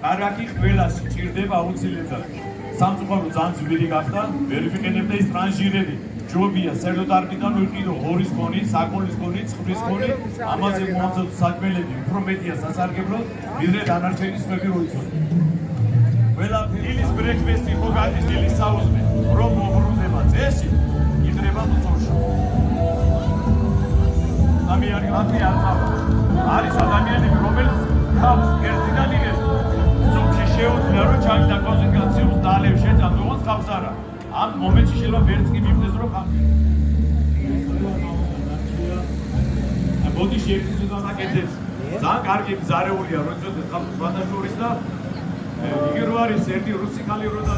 კარაკი ყველას ჭირდება აუცილებლად. სამწუხარო ძალიან ძვირი გახდა, ვერ ვიყენებდა ის ტრანჟირები. ჯობია სერდოტარკიდან ვიყიდო ღორის გონი, საკოლის გონი, ცხრის გონი, ამაზე მოამზადოთ საჭმელები, უფრო მეტია სასარგებლოდ, ვიდრე დანარჩენი სხვები რო იცოდე. ყველაფერი დილის ბრექფესტი ხო გადის დილის საუზმე, რომ მობრუნდება წესი, იდრება მოწორში. ადამიანები არ ყავთ. არის ადამიანები, რომელიც ხავს ერთიდან იღებს. ზოგში შეუძლია რომ ჩაგდა კონცენტრაციულ დალევ შეძამ, თუმცა ხავს არა. ამ მომენტში შეიძლება ვერც კი მივხვდეს რომ ხავს. ბოდიში ერთის უძან აკეთებს. ძალიან კარგი მზარეულია, რომ იცოდეთ ხავს სხვადასხვა და იგი რო არის ერთი რუსი ქალი რო და